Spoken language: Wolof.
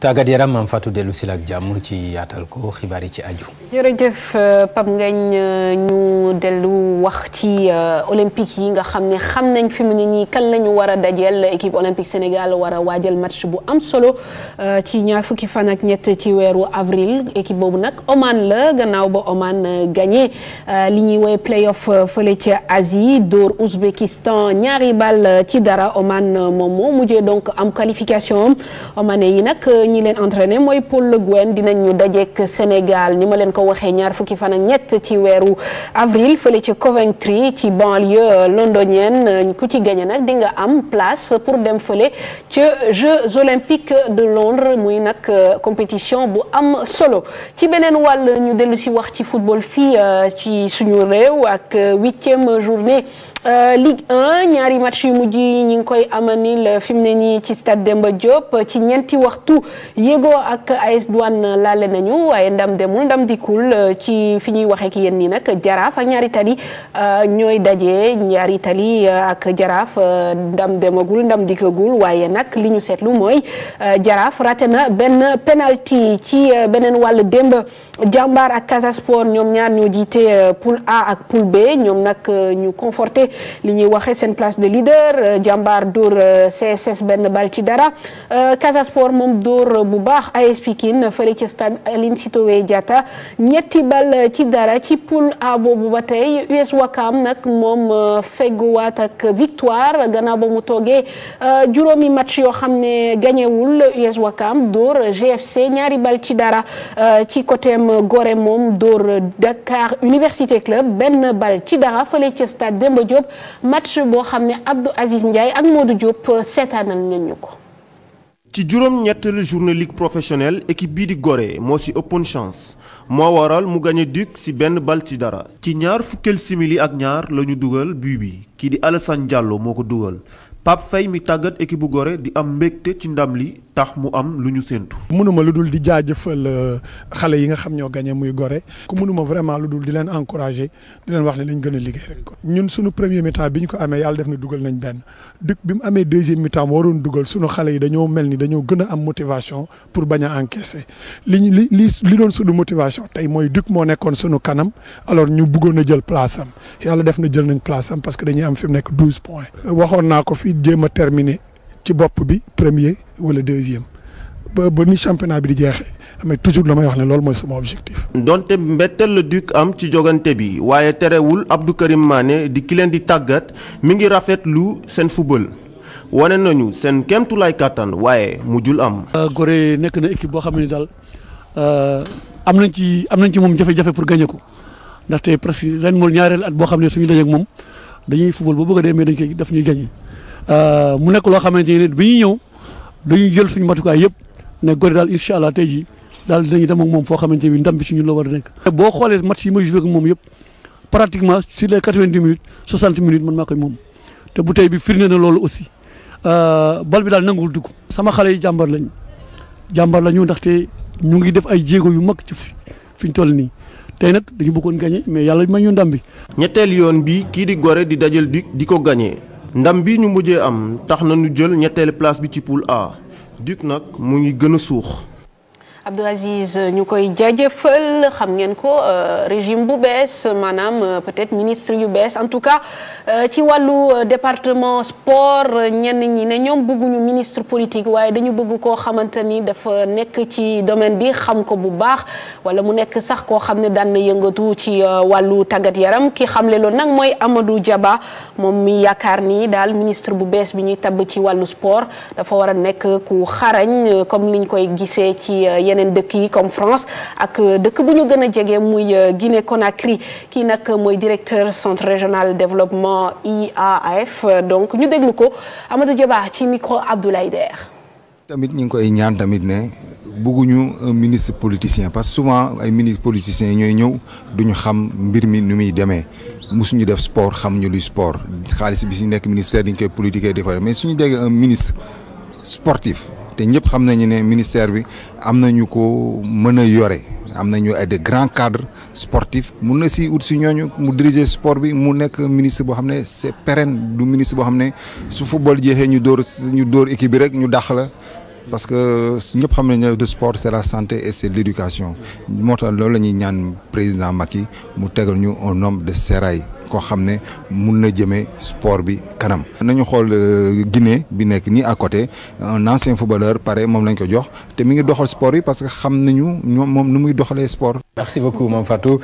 tàggat yaram am Fatou dellu si la ak jàmm ci yaatal ko xibaar yi ci aju. jërëjëf Pape Ngagne ñu dellu wax ci olympique yi nga xam nañ fi mu ne nii kan la ñu war a dajeel équipe olympique Sénégal war a waajal match bu am solo ci ñaar fukki fan ak ñett ci weeru avril équipe boobu nag Oman la gannaaw ba Oman gagné li ñuy woowee play-off fële ca Asie dóor Ouzbékistan ñaari bal ci dara Oman moom moo mujjee donc am qualification omanais yi nag ñi leen entraîné mooy Paul Le Guen dinañ ñu dajeek Sénégal ni ma leen ko waxee ñaar fukki fan ak ñett ci weeru avril fële ci Coventry ci banlieue londonienne ku ci gagné nag di nga am place pour dem fële ci Jeux olympiques de Londres muy nag compétition bu am solo ci beneen wàll ñu dellu si wax ci football fii ci suñu réew ak 8e journée Ligue 1 ñaari match yu mujj yi ñu ngi koy amanil fi mu ne nii ci stade Demba Diop ci ñeenti waxtu Yego ak AS Douane laale nañu waaye ndam demul ndam dikkul ci fi ñuy waxee ak yéen nii nag Jaraaf ak ñaari tali ñooy daje ñaari tali ak Jaraaf ndam demagul ndam dikkagul waaye nag li ñu seetlu mooy Jaraaf raté na benn penalty ci beneen wàll démb Jambar ak Casa Sport ñoom ñaar ñoo jiite poule A ak poule B ñoom nag ñu conforté li ñuy waxee seen place de leader Jambar dóor CSS benn bal ci dara Casa Sport moom dóor bu baax AS Pikine fële ci stade Aline Sitoé Diatta ñetti bal ci dara ci poule A boobu ba tey US Ouakam nag moom fegguwaat ak victoire gannaaw ba mu toogee juróomi match yoo xam ne gañewul US Ouakam dóor GFC ñaari bal ci dara ci côté Gorée moom dóor Dakar Université Club benn bal ci dara fële ci stade Demba Diop match boo xam ne Abdou Aziz Ndiaye ak Modou Diop seetaanal nañu ko. ci juróom-ñetteelu journée ligue professionnelle équipe bii di Gorée moo ci ëppoon chance moo waral mu gagné Duc ci benn bal ci dara. ci ñaar fukkeel simili ak ñaar la ñu dugal but bi kii di Alassane Diallo moo ko dugal Pape Faye mi tàggat équipe bu Gorée di am mbégte ci ndam li tax mu am lu ñu séntu. mënuma lu dul di jaajëfal xale yi nga xam ñoo gagné muy Gorée ku mënuma vraiment lu dul di leen encourager di leen wax ne lañ gën a liggéey rek. ñun suñu premier mi-temps bi ñu ko amee yàlla def na dugal nañ benn Duc bi mu amee deuxième mi-temps waroon dugal suñu xale yi dañoo mel ni dañoo gën a am motivation pour bañ a encaisser li doon suñu motivation tey mooy Duc moo nekkoon suñu kanam alors ñu bëggoon a jël place am yàlla def na jël nañ place am parce que dañuy am fi mu nekk 12 points. waxoon naa ko fii jéem a terminer ci bopp bi premier wala deuxième ba ni championnat bi di jeexee mais toujours damay wax ne loolu mooy sama objectif. donte mbetteel la Duc am ci jogante bi waaye terewul Abdou Karim Mané di ki leen di tàggat mi ngi rafetlu seen football wane nañu seen kéemtulaay kàttan waaye mujjul am. Gorée nekk na équipe boo xam ne daal am nañ ci moom jafe-jafe pour gagner ko ndaxte presque ren moom ñaareel at boo xam ne suñu dajeek moom dañuy football ba bëgg a dee mais dañ koy daf ñuy gagner. mu nekk loo xamante ne bi ñuy ñëw dañuy jël suñu matukaay yëpp ne Gorée daal incha allah tey jii daal dinañu dem ak moom foo xamante ni ndam bi ci ñun la war a nekk. boo xoolee match yi ma joué ak moom yëpp pratiquement sur les 90 minutes 60 minutes man maa koy moom te bu tey bi firnde na loolu aussi bal bi daal nanguwul dugg. sama xale yi jàmbar lañu ndaxte ñu ngi def ay jéego yu mag ci fi ñu toll nii tey nag dañu bëggoon gagné mais yàlla may ñu ndam bi. ñetteel yoon bi kii di Gorée di dajal Duc di ko gagné. ndam bi ñu mujjee am tax na ñu jël ñetteelu place bi ci poule A Duc nag mu ngi gën a suux. Abdou Aziz ñu koy jaajëfal xam ngeen ko régime bu bees maanaam peut-être ministre yu bees en tout cas ci wàllu département sport ñenn ñi ne ñoom bëgguñu ministre politique waaye dañu bëgg koo xamante ni dafa nekk ci domaine bi xam ko bu baax wala mu nekk sax koo xam ne daan na yëngatu ci wàllu tàggat yaram ki xamle loolu nag mooy Amadou Diaba moom mi yaakaar ni daal ministre bu bees bi ñuy tabb ci wàllu sport dafa war a nekk ku xarañ comme niñ koy gisee ci yeneen dëkk yi comme France ak dëkk bu ñu gën a jege muy Guinée Conakry kii nag mooy directeur centre régional développement IAAF donc ñu déglu ko Amadou Diaba ci micro Abdoulaye Der. tamit ñu ngi koy ñaan tamit ne bëgguñu un ministre politicien parce que souvent ay ministres politiciens ñooy ñëw duñu xam mbir mi nu muy demee musuñu def sport xam ñu luy sport xaalis bi si nekk ministère dañ koy politiquer di fa mais suñu déggee un ministre sportif. te ñëpp xam nañu ne ministère bi am nañu ko mën a yore am nañu ay de grands cadres sportifs mun na si ut si ñooñu mu diriger sport bi mu nekk ministre boo xam ne c'est pérenne du ministre boo xam ne su football jeexee ñu dóor équipe bi rek ñu dàq la parce que ñëpp xam nañ ne de sport c'est la santé et c'est l'éducation moo tax loolu la ñuy ñaan président Macky mu tegal ñu un homme de sérail koo xam ne mun na jëmee sport bi kanam. nañu xool Guinée bi nekk nii à côté un ancien footballeur pare moom lañ ko jox te mi ngi doxal sport yi parce que xam nañu ñoom moom nu muy doxalee sport. Merci beaucoup Mame Fatou.